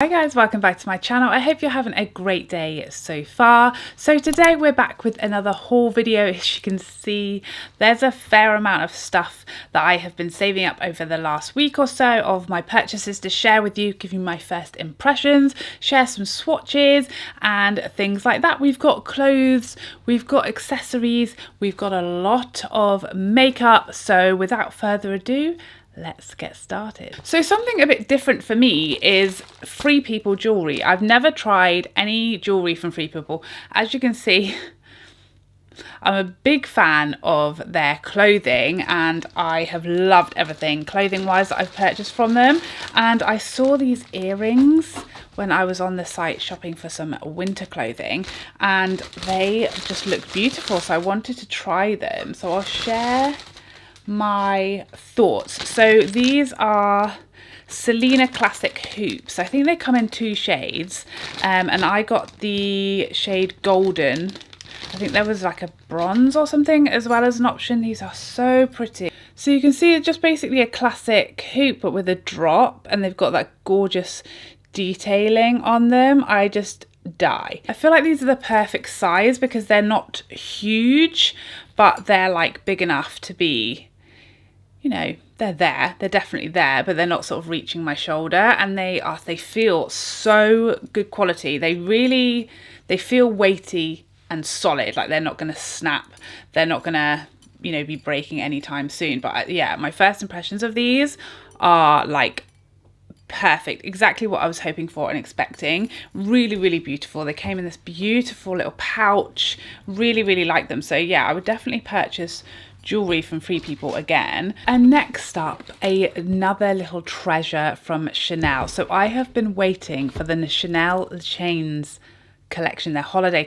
Hi guys, welcome back to my channel. I hope you're having a great day so far. So today we're back with another haul video. As you can see, there's a fair amount of stuff that I have been saving up over the last week or so of my purchases to share with you, give you my first impressions, share some swatches and things like that. We've got clothes, we've got accessories, we've got a lot of makeup. So without further ado, let's get started. So something a bit different for me is Free People jewellery. I've never tried any jewellery from Free People. As you can see, I'm a big fan of their clothing and I have loved everything clothing wise that I've purchased from them. And I saw these earrings when I was on the site shopping for some winter clothing and they just looked beautiful, so I wanted to try them. So I'll share my thoughts. So these are Selena Classic hoops. I think they come in two shades and I got the shade golden. I think there was like a bronze or something as well as an option. These are so pretty. So you can see it's just basically a classic hoop but with a drop, and they've got that gorgeous detailing on them. I just die. I feel like these are the perfect size because they're not huge but they're like big enough to be, you know, they're definitely there, but they're not sort of reaching my shoulder, and they feel so good quality. They feel weighty and solid, like they're not going to snap, they're not going to, you know, be breaking anytime soon. But yeah, my first impressions of these are like perfect, exactly what I was hoping for and expecting. Really beautiful. They came in this beautiful little pouch. Really like them. So yeah, I would definitely purchase jewelry from Free People again. And next up, another little treasure from Chanel. So I have been waiting for the Chanel Chains collection, their holiday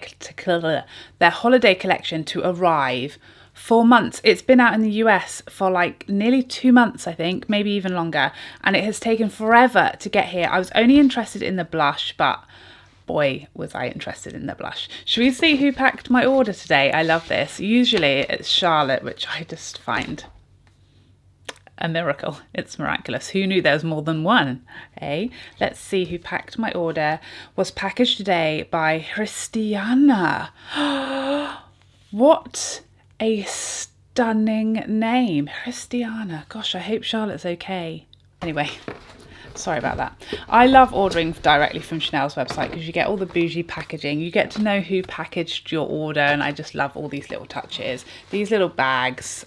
collection to arrive for months. It's been out in the US for like nearly 2 months, I think, maybe even longer, and it has taken forever to get here. I was only interested in the blush, but boy was I interested in the blush. Should we see who packed my order today? I love this. Usually it's Charlotte, which I just find a miracle. It's miraculous. Who knew there was more than one, eh? Let's see who packed my order. Was packaged today by Christiana. What a stunning name, Christiana. Gosh, I hope Charlotte's okay. Anyway, sorry about that. I love ordering directly from Chanel's website because you get all the bougie packaging. You get to know who packaged your order, and I just love all these little touches. These little bags,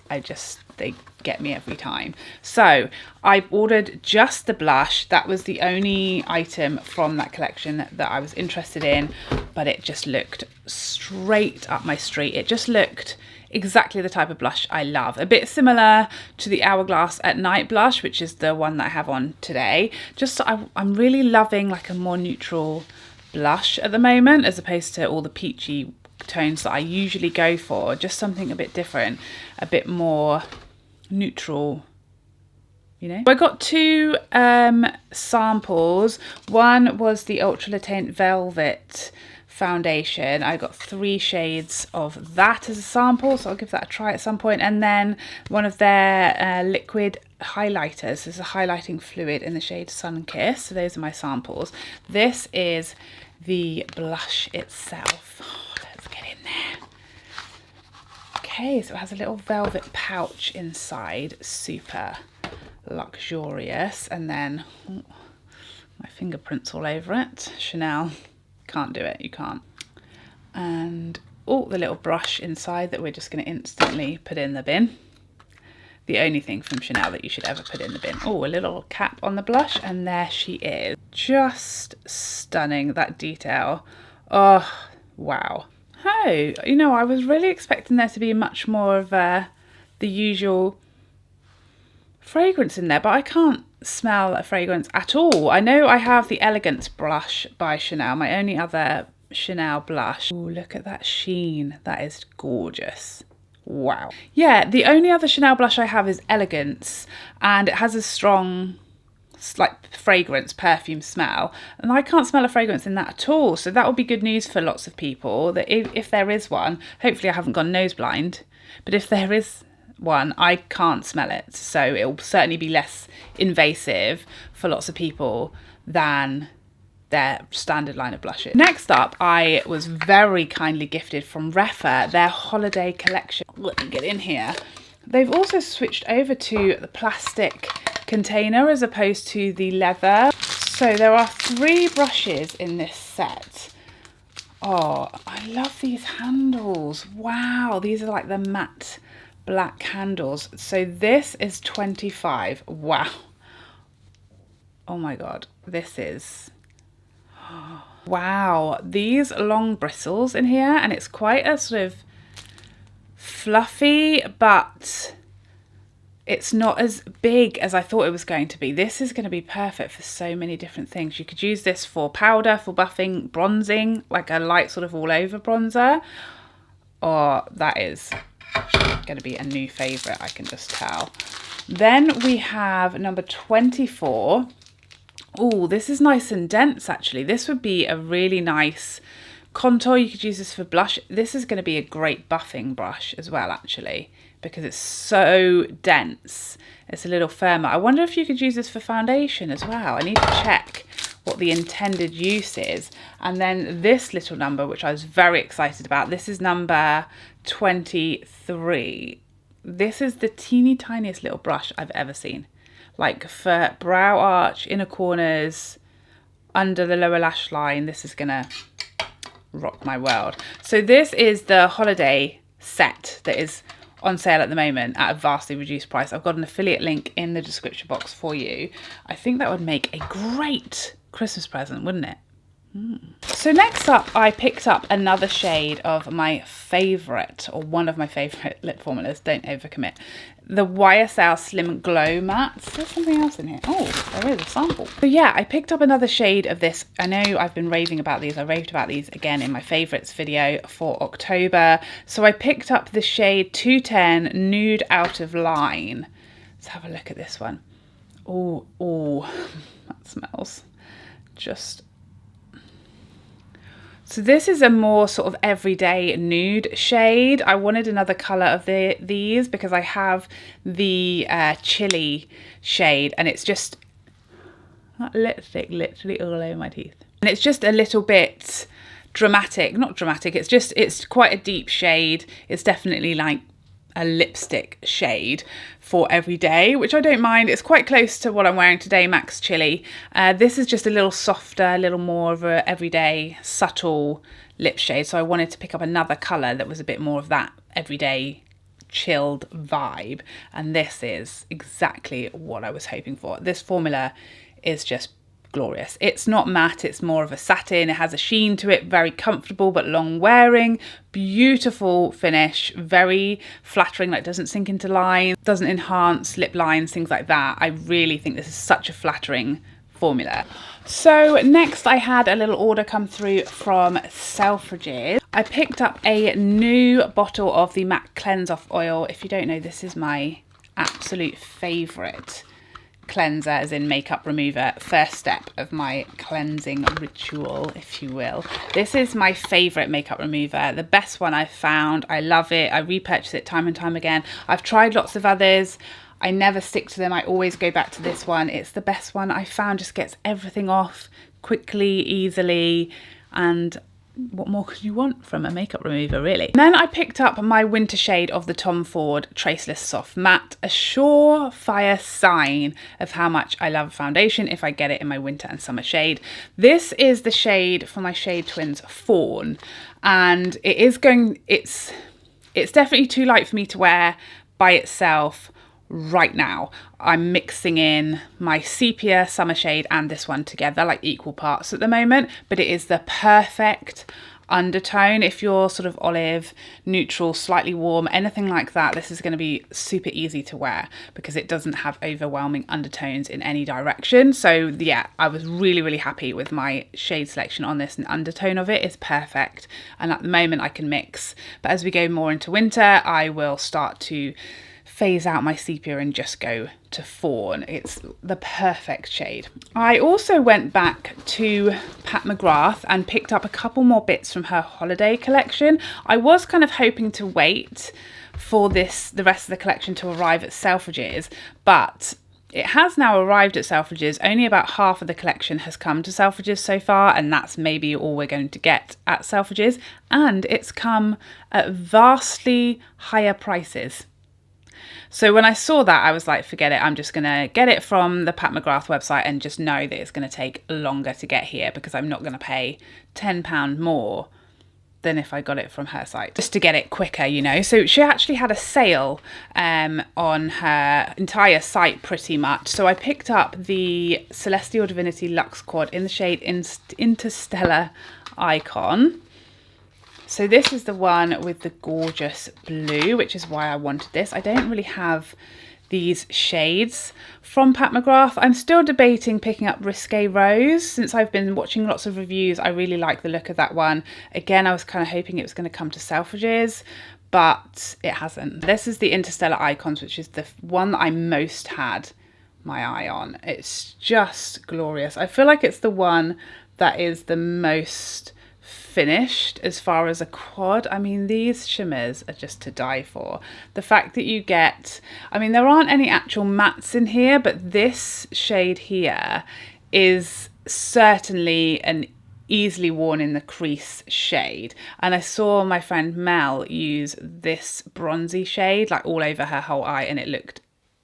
they get me every time. So I ordered just the blush. That was the only item from that collection that I was interested in, but it just looked straight up my street. It just looked exactly the type of blush I love. A bit similar to the Hourglass at Night blush, which is the one that I have on today. Just I'm really loving like a more neutral blush at the moment, as opposed to all the peachy tones that I usually go for. Just something a bit different, a bit more neutral, you know. I got two samples. One was the Ultra Latent Velvet foundation. I got 3 shades of that as a sample, so I'll give that a try at some point. And then one of their liquid highlighters. There's a highlighting fluid in the shade Sun Kiss. So those are my samples. This is the blush itself. Oh, let's get in there. Okay, so it has a little velvet pouch inside, super luxurious, and then my fingerprints all over it. Chanel, can't do it, you can't. And the little brush inside that we're just going to instantly put in the bin. The only thing from Chanel that you should ever put in the bin. Oh, a little cap on the blush, and there she is. Just stunning, that detail. Oh, wow. Oh, you know, I was really expecting there to be much more of the usual fragrance in there, but I can't smell a fragrance at all. I know I have the Elegance blush by Chanel, my only other Chanel blush. Oh, look at that sheen. That is gorgeous. Wow. Yeah, the only other Chanel blush I have is Elegance, and it has a strong like fragrance, perfume smell, and I can't smell a fragrance in that at all. So that will be good news for lots of people, that if there is one, hopefully I haven't gone nose blind, but if there is one, I can't smell it. So it will certainly be less invasive for lots of people than their standard line of blushes. Next up, I was very kindly gifted from Rephr their holiday collection. Let me get in here. They've also switched over to the plastic container as opposed to the leather. So there are 3 brushes in this set. Oh, I love these handles. Wow, these are like the matte black handles. So this is 25. Wow. Oh my God, this is... Wow, these long bristles in here, and it's quite a sort of fluffy, but it's not as big as I thought it was going to be. This is going to be perfect for so many different things. You could use this for powder, for buffing, bronzing, like a light sort of all over bronzer. Oh, that is going to be a new favorite, I can just tell. Then we have number 24. Oh, this is nice and dense, actually. This would be a really nice contour. You could use this for blush. This is going to be a great buffing brush as well, actually, because it's so dense. It's a little firmer. I wonder if you could use this for foundation as well. I need to check what the intended use is. And then this little number, which I was very excited about, this is number 23. This is the teeny tiniest little brush I've ever seen. Like for brow arch, inner corners, under the lower lash line. This is gonna rock my world. So this is the holiday set that is on sale at the moment at a vastly reduced price. I've got an affiliate link in the description box for you. I think that would make a great Christmas present, wouldn't it? So next up, I picked up another shade of my favourite, or one of my favourite lip formulas, don't overcommit, the YSL Slim Glow Mattes. There's something else in here. Oh, there is a sample. So yeah, I picked up another shade of this. I know I've been raving about these. I raved about these again in my favourites video for October. So I picked up the shade 210 Nude Out of Line. Let's have a look at this one. Oh, that smells just... So this is a more sort of everyday nude shade. I wanted another colour of these because I have the chili shade, and it's just that lipstick literally all over my teeth. And it's just a little bit dramatic, not dramatic, it's quite a deep shade. It's definitely like a lipstick shade for every day, which I don't mind. It's quite close to what I'm wearing today, Max Chili. This is just a little softer, a little more of a everyday subtle lip shade. So I wanted to pick up another colour that was a bit more of that everyday chilled vibe. And this is exactly what I was hoping for. This formula is just glorious. It's not matte, it's more of a satin. It has a sheen to it, very comfortable but long wearing, beautiful finish, very flattering, like doesn't sink into lines, doesn't enhance lip lines, things like that. I really think this is such a flattering formula. So next I had a little order come through from Selfridges. I picked up a new bottle of the MAC Cleanse Off Oil. If you don't know, this is my absolute favourite cleanser, as in makeup remover, first step of my cleansing ritual, if you will. This is my favourite makeup remover, the best one I've found. I love it. I repurchase it time and time again. I've tried lots of others. I never stick to them. I always go back to this one. It's the best one I found. Just gets everything off quickly, easily, and what more could you want from a makeup remover, really? And then I picked up my winter shade of the Tom Ford Traceless Soft Matte, a surefire sign of how much I love foundation if I get it in my winter and summer shade. This is the shade for my shade twins Fawn, and it's definitely too light for me to wear by itself right now. I'm mixing in my sepia summer shade and this one together like equal parts at the moment, but it is the perfect undertone if you're sort of olive, neutral, slightly warm, anything like that. This is going to be super easy to wear because it doesn't have overwhelming undertones in any direction. So yeah, I was really happy with my shade selection on this, and the undertone of it is perfect, and at the moment I can mix, but as we go more into winter I will start to phase out my sepia and just go to Fawn. It's the perfect shade. I also went back to Pat McGrath and picked up a couple more bits from her holiday collection. I was kind of hoping to wait for the rest of the collection to arrive at Selfridges, but It has now arrived at Selfridges. Only about half of the collection has come to Selfridges so far, and that's maybe all we're going to get at Selfridges. And it's come at vastly higher prices. So when I saw that, I was like, forget it. I'm just going to get it from the Pat McGrath website and just know that it's going to take longer to get here, because I'm not going to pay £10 more than if I got it from her site, just to get it quicker, you know. So she actually had a sale on her entire site pretty much. So I picked up the Celestial Divinity Luxe Quad in the shade Interstellar Icon. So this is the one with the gorgeous blue, which is why I wanted this. I don't really have these shades from Pat McGrath. I'm still debating picking up Risque Rose. Since I've been watching lots of reviews, I really like the look of that one. Again, I was kind of hoping it was going to come to Selfridges, but it hasn't. This is the Interstellar Icons, which is the one that I most had my eye on. It's just glorious. I feel like it's the one that is the most finished as far as a quad. I mean, these shimmers are just to die for. The fact that you get, I mean, there aren't any actual mattes in here, but this shade here is certainly an easily worn in the crease shade. And I saw my friend Mel use this bronzy shade like all over her whole eye, and it looked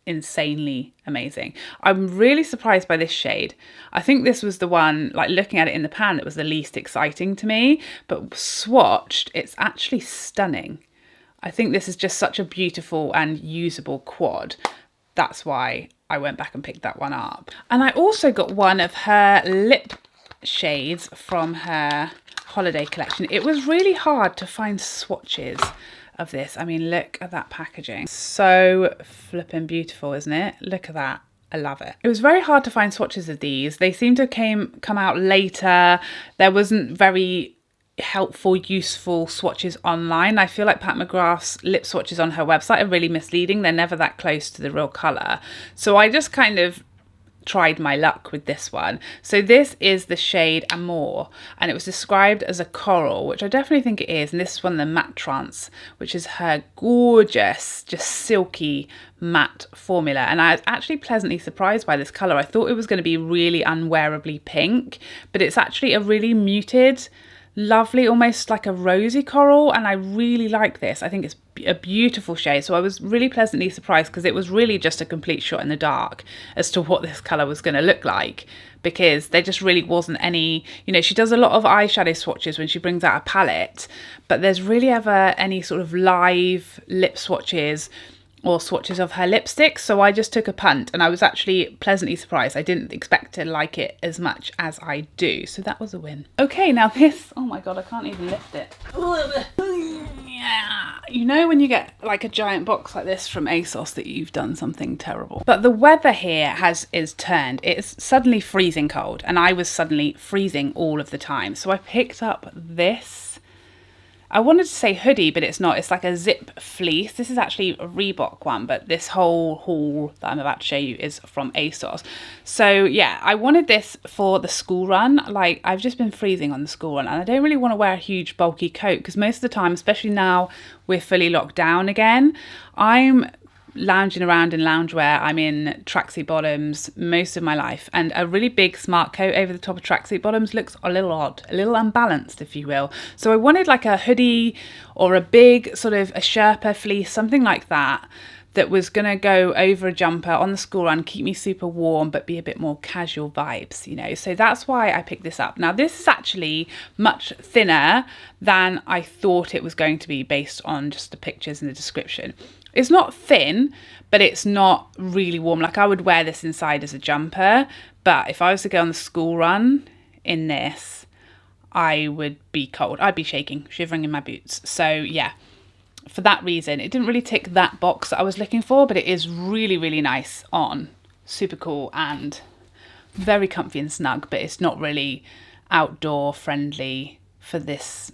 insanely amazing. I'm really surprised by this shade. I think this was the one, like looking at it in the pan, that was the least exciting to me, but swatched, it's actually stunning. I think this is just such a beautiful and usable quad. That's why I went back and picked that one up. And I also got one of her lip shades from her holiday collection. It was really hard to find swatches of this. I mean, look at that packaging. So flipping beautiful, isn't it? Look at that. I love it. It was very hard to find swatches of these. They seem to come out later. There wasn't very helpful, useful swatches online. I feel like Pat McGrath's lip swatches on her website are really misleading. They're never that close to the real colour. So I just kind of tried my luck with this one. So this is the shade Amour, and it was described as a coral, which I definitely think it is. And this is one of the matte trance, which is her gorgeous, just silky matte formula. And I was actually pleasantly surprised by this colour. I thought it was going to be really unwearably pink, but it's actually a really muted, lovely, almost like a rosy coral, and I really like this. I think it's a beautiful shade. So I was really pleasantly surprised, because it was really just a complete shot in the dark as to what this colour was going to look like, because there just really wasn't any, you know, she does a lot of eyeshadow swatches when she brings out a palette, but there's really ever any sort of live lip swatches or swatches of her lipsticks. So I just took a punt, and I was actually pleasantly surprised. I didn't expect to like it as much as I do. So that was a win. Okay, now this, oh my God, I can't even lift it. You know when you get like a giant box like this from ASOS that you've done something terrible. But the weather here is turned. It's suddenly freezing cold, and I was suddenly freezing all of the time. So I picked up this, I wanted to say hoodie, but it's not. It's like a zip fleece. This is actually a Reebok one, but this whole haul that I'm about to show you is from ASOS. So yeah, I wanted this for the school run. Like, I've just been freezing on the school run, and I don't really want to wear a huge bulky coat, because most of the time, especially now we're fully locked down again, I'm lounging around in loungewear. I'm in tracksuit bottoms most of my life, and a really big smart coat over the top of tracksuit bottoms looks a little odd, a little unbalanced, if you will. So I wanted like a hoodie or a big sort of a Sherpa fleece, something like that, that was going to go over a jumper on the school run, keep me super warm, but be a bit more casual vibes, you know. So that's why I picked this up. Now, this is actually much thinner than I thought it was going to be based on just the pictures and the description. It's not thin, but it's not really warm. Like, I would wear this inside as a jumper, but if I was to go on the school run in this, I would be cold. I'd be shaking, shivering in my boots. So yeah, for that reason, it didn't really tick that box that I was looking for, but it is really, really nice on. Super cool and very comfy and snug, but it's not really outdoor friendly for this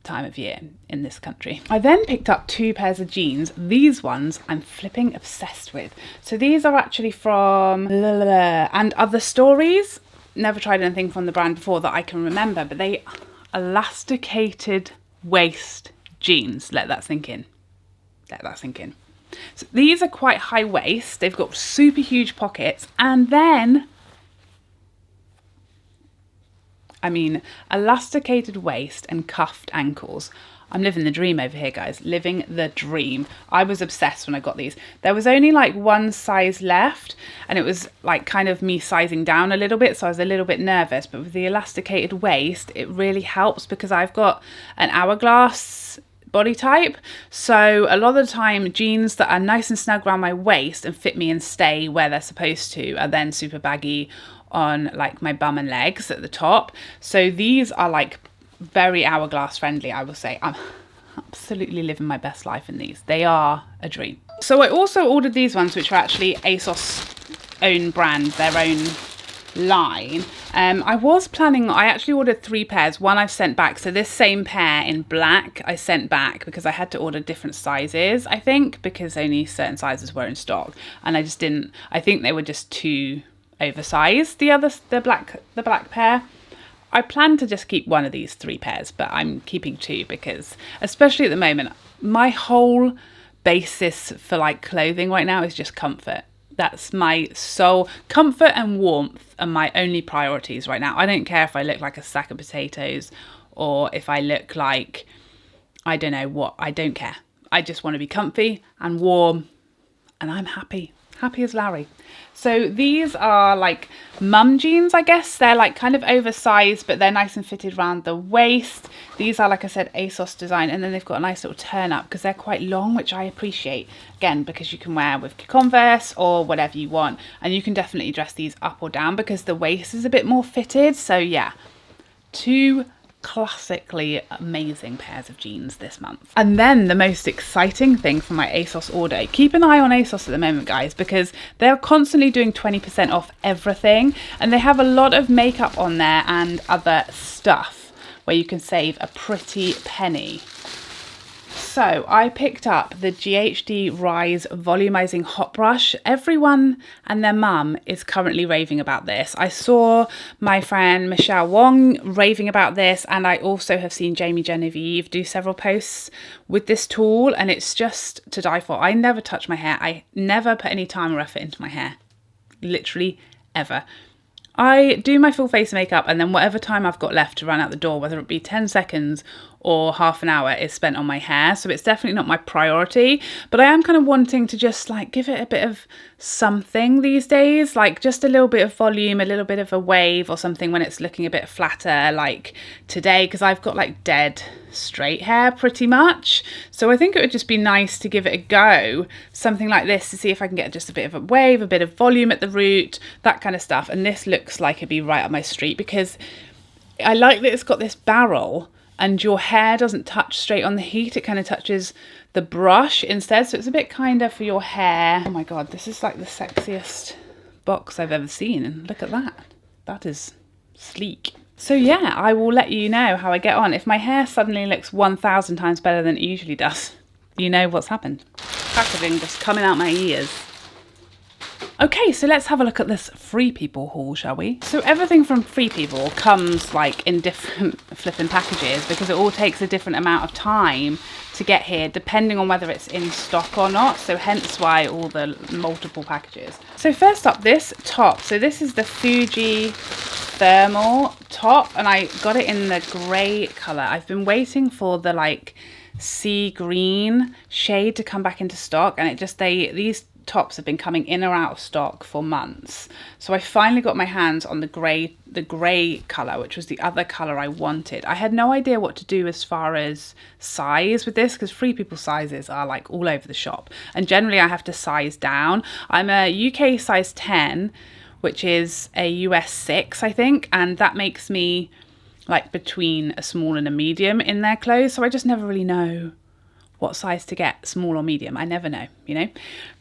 time of year in this country. I then picked up 2 pairs of jeans. These ones I'm flipping obsessed with. So these are actually from and Other Stories. Never tried anything from the brand before that I can remember, but they elasticated waist jeans. Let that sink in. Let that sink in. So these are quite high waist. They've got super huge pockets. And then, I mean, elasticated waist and cuffed ankles. I'm living the dream over here, guys. Living the dream. I was obsessed when I got these. There was only like one size left, and it was like kind of me sizing down a little bit, so I was a little bit nervous. But with the elasticated waist, it really helps because I've got an hourglass body type. So a lot of the time, jeans that are nice and snug around my waist and fit me and stay where they're supposed to are then super baggy on like my bum and legs at the top. So these are like very hourglass friendly, I will say. I'm absolutely living my best life in these. They are a dream. So I also ordered these ones, which are actually ASOS own brand, their own line. I actually ordered 3 pairs. One I've sent back. So this same pair in black I sent back because I had to order different sizes, I think, because only certain sizes were in stock. And I think they were just too oversized. The black pair. I plan to just keep one of these 3 pairs, but I'm keeping 2 because, especially at the moment, my whole basis for like clothing right now is just comfort. That's my sole comfort, and warmth are my only priorities right now. I don't care if I look like a sack of potatoes or if I look like, I don't know what, I don't care. I just want to be comfy and warm, and I'm happy as Larry. So these are like mum jeans, I guess. They're like kind of oversized, but they're nice and fitted around the waist. These are, like I said, ASOS design, and then they've got a nice little turn up because they're quite long, which I appreciate. Again, because you can wear with Converse or whatever you want, and you can definitely dress these up or down because the waist is a bit more fitted. So yeah, 2 classically amazing pairs of jeans this month. And then the most exciting thing from my ASOS order, keep an eye on ASOS at the moment, guys, because they're constantly doing 20% off everything, and they have a lot of makeup on there and other stuff where you can save a pretty penny. So I picked up the GHD Rise Volumizing Hot Brush. Everyone and their mum is currently raving about this. I saw my friend Michelle Wong raving about this, and I also have seen Jamie Genevieve do several posts with this tool, and it's just to die for. I never touch my hair. I never put any time or effort into my hair. Literally ever. I do my full face makeup, and then whatever time I've got left to run out the door, whether it be 10 seconds or half an hour, is spent on my hair. So it's definitely not my priority, but I am kind of wanting to just like give it a bit of something these days, like just a little bit of volume, a little bit of a wave or something when it's looking a bit flatter, like today, because I've got like dead straight hair pretty much. So I think it would just be nice to give it a go, something like this, to see if I can get just a bit of a wave, a bit of volume at the root, that kind of stuff. And this looks like it'd be right up my street because I like that it's got this barrel and your hair doesn't touch straight on the heat. It kind of touches the brush instead. So it's a bit kinder for your hair. Oh my God, this is like the sexiest box I've ever seen. And look at that. That is sleek. So yeah, I will let you know how I get on. If my hair suddenly looks 1,000 times better than it usually does, you know what's happened. Packaging just coming out my ears. Okay, so let's have a look at this Free People haul, shall we? So everything from Free People comes like in different flipping packages because it all takes a different amount of time to get here depending on whether it's in stock or not. So hence why all the multiple packages. So first up, this top. So this is the Fuji thermal top, and I got it in the grey colour. I've been waiting for the like sea green shade to come back into stock, and it just these tops have been coming in or out of stock for months. So I finally got my hands on the grey colour, which was the other colour I wanted. I had no idea what to do as far as size with this because Free People sizes are like all over the shop, and generally I have to size down. I'm a UK size 10, which is a US 6, I think, and that makes me like between a small and a medium in their clothes. So I just never really know what size to get, small or medium. I never know, you know.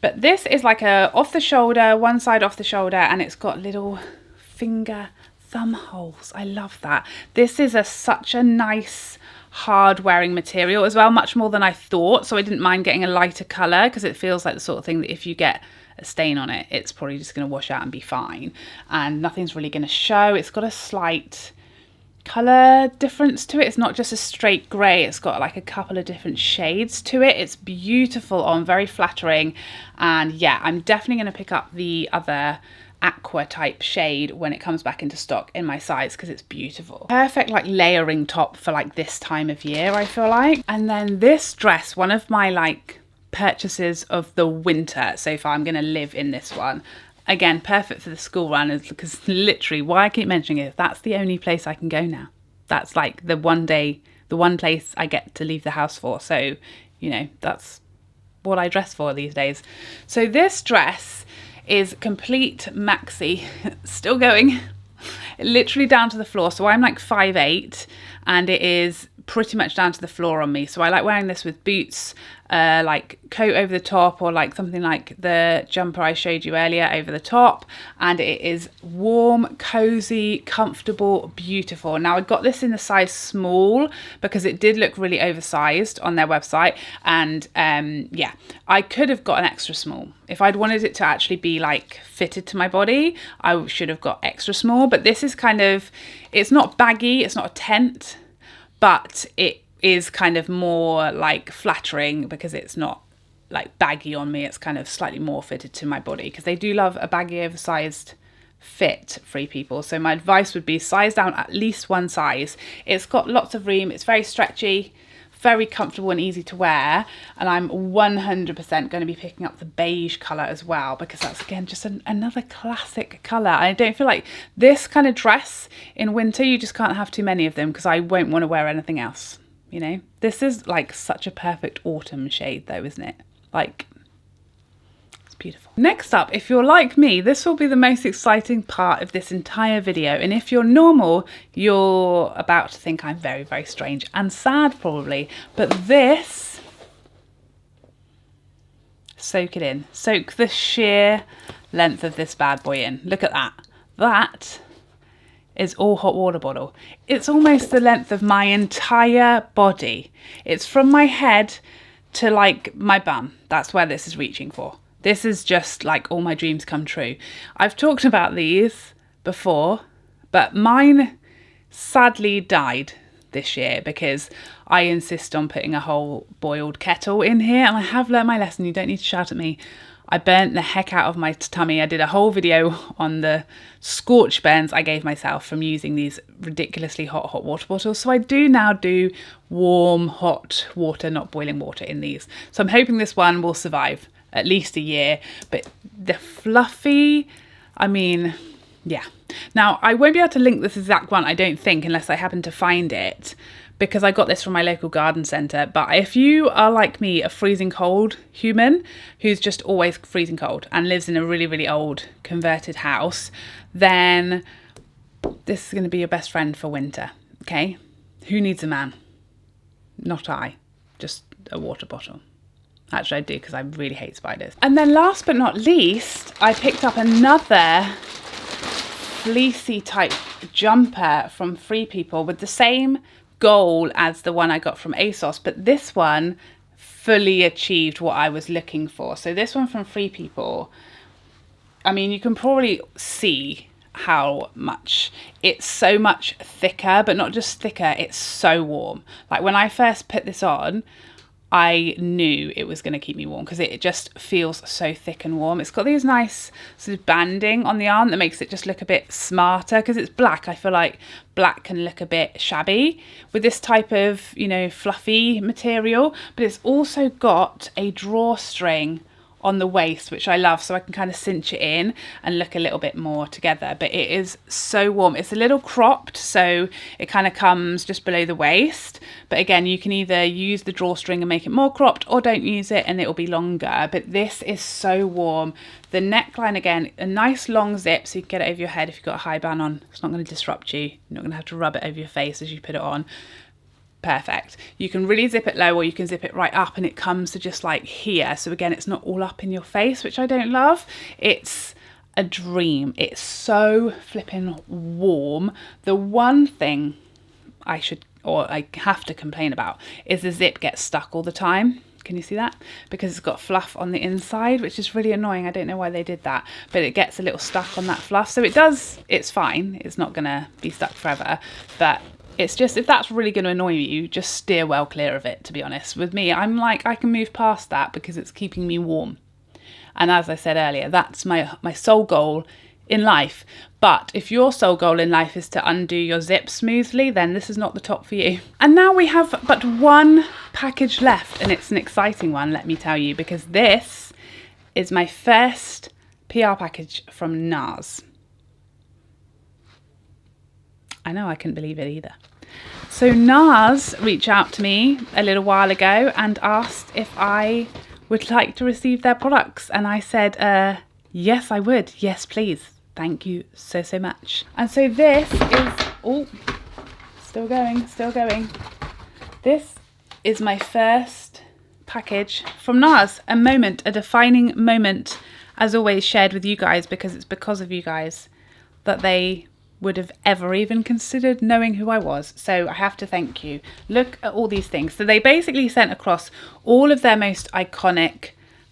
But this is like a off the shoulder, one side off the shoulder, and it's got little finger thumb holes. I love that. This is such a nice hard wearing material as well, much more than I thought. So I didn't mind getting a lighter colour because it feels like the sort of thing that if you get a stain on it, it's probably just going to wash out and be fine, and nothing's really going to show. It's got a slight colour difference to it. It's not just a straight grey, it's got like a couple of different shades to it. It's beautiful on, very flattering, and yeah, I'm definitely going to pick up the other aqua type shade when it comes back into stock in my size, because it's beautiful. Perfect like layering top for like this time of year, I feel like. And then this dress, one of my like purchases of the winter so far, I'm going to live in this one. Again, perfect for the school runners, because literally, why I keep mentioning it, that's the only place I can go now. That's like the one place I get to leave the house for. So, you know, that's what I dress for these days. So this dress is complete maxi, still going, literally down to the floor. So I'm like 5'8", and it is pretty much down to the floor on me. So I like wearing this with boots, like coat over the top, or like something like the jumper I showed you earlier over the top. And it is warm, cozy, comfortable, beautiful. Now I got this in the size small because it did look really oversized on their website. And yeah, I could have got an extra small. If I'd wanted it to actually be like fitted to my body, I should have got extra small. But this is kind of, it's not baggy, it's not a tent, but it is kind of more like flattering because it's not like baggy on me. It's kind of slightly more fitted to my body, because they do love a baggy oversized fit, Free People. So my advice would be size down at least one size. It's got lots of room, it's very stretchy, very comfortable and easy to wear. And I'm 100% going to be picking up the beige colour as well, because that's again just another classic colour. I don't feel like this kind of dress in winter, you just can't have too many of them, because I won't want to wear anything else, you know. This is like such a perfect autumn shade though, isn't it? Like, it's beautiful. Next up, if you're like me, this will be the most exciting part of this entire video. And if you're normal, you're about to think I'm very, very strange and sad probably. But this, soak it in. Soak the sheer length of this bad boy in. Look at that. That is all hot water bottle. It's almost the length of my entire body. It's from my head to like my bum. That's where this is reaching for. This is just like all my dreams come true. I've talked about these before, but mine sadly died this year because I insist on putting a whole boiled kettle in here, and I have learned my lesson. You don't need to shout at me. I burnt the heck out of my tummy. I did a whole video on the scorch burns I gave myself from using these ridiculously hot water bottles. So I do now do warm, hot water, not boiling water in these. So I'm hoping this one will survive at least a year. But the fluffy, I mean, yeah. Now, I won't be able to link this exact one, I don't think, unless I happen to find it, because I got this from my local garden centre. But if you are like me, a freezing cold human who's just always freezing cold and lives in a really, really old converted house, then this is going to be your best friend for winter, okay? Who needs a man? Not I, just a water bottle. Actually, I do, because I really hate spiders. And then last but not least, I picked up another fleecy type jumper from Free People with the same goal as the one I got from ASOS, but this one fully achieved what I was looking for. So this one from Free People, I mean, you can probably see how much it's so much thicker, but not just thicker, it's so warm. Like when I first put this on, I knew it was going to keep me warm because it just feels so thick and warm. It's got these nice sort of banding on the arm that makes it just look a bit smarter, because it's black. I feel like black can look a bit shabby with this type of, you know, fluffy material, but it's also got a drawstring on the waist, which I love, so I can kind of cinch it in and look a little bit more together. But it is so warm. It's a little cropped, so it kind of comes just below the waist, but again, you can either use the drawstring and make it more cropped, or don't use it and it will be longer. But this is so warm. The neckline, again, a nice long zip so you can get it over your head if you've got a high band on. It's not going to disrupt you. You're not going to have to rub it over your face as you put it on. Perfect. You can really zip it low, or you can zip it right up and it comes to just like here. So again, it's not all up in your face, which I don't love. It's a dream. It's so flipping warm. The one thing I have to complain about is the zip gets stuck all the time. Can you see that? Because it's got fluff on the inside, which is really annoying. I don't know why they did that, but it gets a little stuck on that fluff. So it's fine. It's not gonna be stuck forever, but it's just, if that's really gonna annoy you, just steer well clear of it, to be honest. With me, I'm like, I can move past that because it's keeping me warm. And as I said earlier, that's my sole goal in life. But if your sole goal in life is to undo your zip smoothly, then this is not the top for you. And now we have but one package left, and it's an exciting one, let me tell you, because this is my first PR package from Nars. I know, I couldn't believe it either. So Nars reached out to me a little while ago and asked if I would like to receive their products, and I said, yes, I would. Yes, please. Thank you so, so much. And so this is, oh, still going. This is my first package from Nars. A defining moment, as always, shared with you guys, because it's because of you guys that they would have ever even considered knowing who I was. So I have to thank you. Look at all these things. So they basically sent across all of their most iconic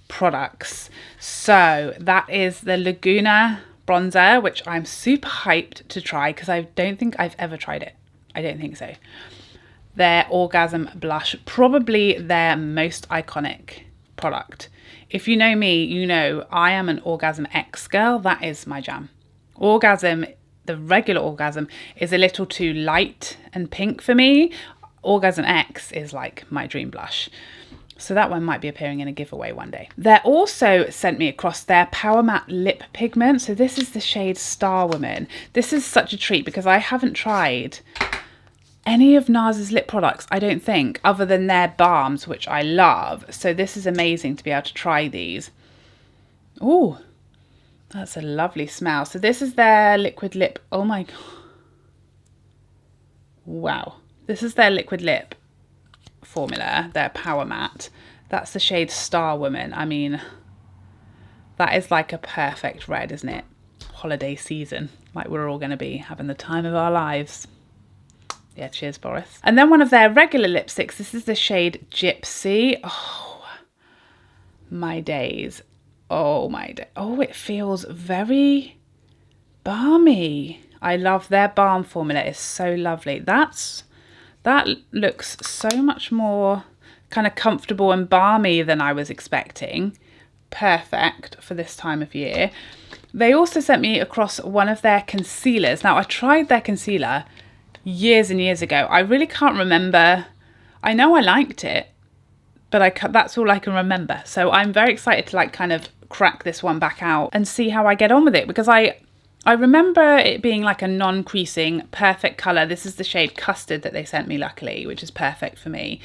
products. So that is the Laguna bronzer, which I'm super hyped to try because I don't think I've ever tried it. I don't think so. Their Orgasm blush, probably their most iconic product. If you know me, you know I am an Orgasm X girl. That is my jam. Orgasm, the regular Orgasm, is a little too light and pink for me. Orgasm X is like my dream blush. So that one might be appearing in a giveaway one day. They also sent me across their Power Matte Lip Pigment. So this is the shade Star Woman. This is such a treat because I haven't tried any of Nars's lip products, I don't think, other than their balms, which I love. So this is amazing to be able to try these. Ooh, that's a lovely smell. So this is their liquid lip. Oh my God. Wow. This is their liquid lip formula, their Power Matte. That's the shade Star Woman. I mean, that is like a perfect red, isn't it? Holiday season, like we're all going to be having the time of our lives. Yeah, cheers, Boris. And then one of their regular lipsticks. This is the shade Gypsy. Oh, my days. Oh, my day. Oh, it feels very balmy. I love their balm formula. It's so lovely. That looks so much more kind of comfortable and balmy than I was expecting. Perfect for this time of year. They also sent me across one of their concealers. Now, I tried their concealer years and years ago. I really can't remember. I know I liked it, but that's all I can remember. So I'm very excited to like kind of crack this one back out and see how I get on with it, because I remember it being like a non-creasing, perfect colour. This is the shade Custard that they sent me, luckily, which is perfect for me.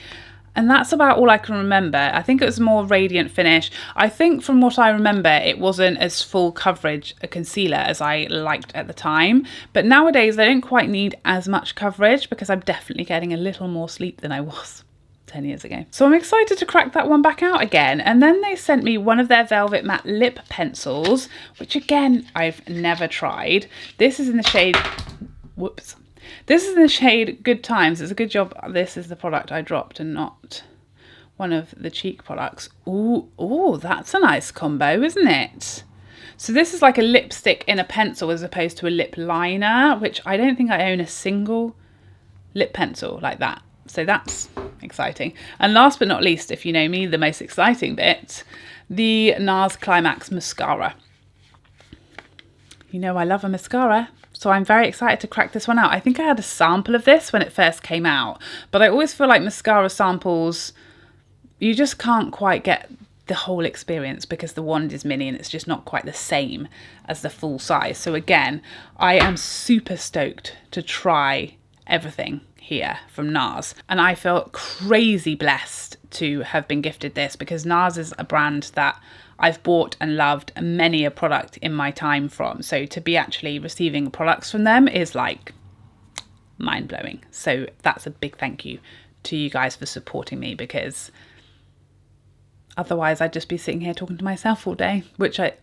And that's about all I can remember. I think it was more radiant finish. I think from what I remember, it wasn't as full coverage a concealer as I liked at the time. But nowadays, I don't quite need as much coverage because I'm definitely getting a little more sleep than I was 10 years ago. So I'm excited to crack that one back out again. And then they sent me one of their Velvet Matte Lip Pencils, which again, I've never tried. This is in the shade, whoops. This is in the shade Good Times. It's a good job this is the product I dropped and not one of the cheek products. Ooh, that's a nice combo, isn't it? So this is like a lipstick in a pencil as opposed to a lip liner, which I don't think I own a single lip pencil like that. So that's exciting. And last but not least, if you know me, the most exciting bit, the NARS Climax Mascara. You know I love a mascara. So I'm very excited to crack this one out. I think I had a sample of this when it first came out, but I always feel like mascara samples, you just can't quite get the whole experience because the wand is mini and it's just not quite the same as the full size. So again, I am super stoked to try everything here from Nars. And I feel crazy blessed to have been gifted this because Nars is a brand that I've bought and loved many a product in my time from. So to be actually receiving products from them is like mind-blowing. So that's a big thank you to you guys for supporting me, because otherwise I'd just be sitting here talking to myself all day, which I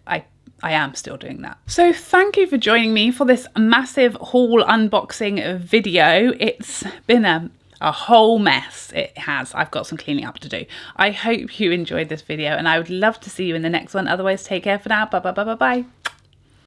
am still doing that. So thank you for joining me for this massive haul unboxing video. It's been a A whole mess it has. I've got some cleaning up to do. I hope you enjoyed this video and I would love to see you in the next one. Otherwise, take care for now. Bye bye bye bye bye.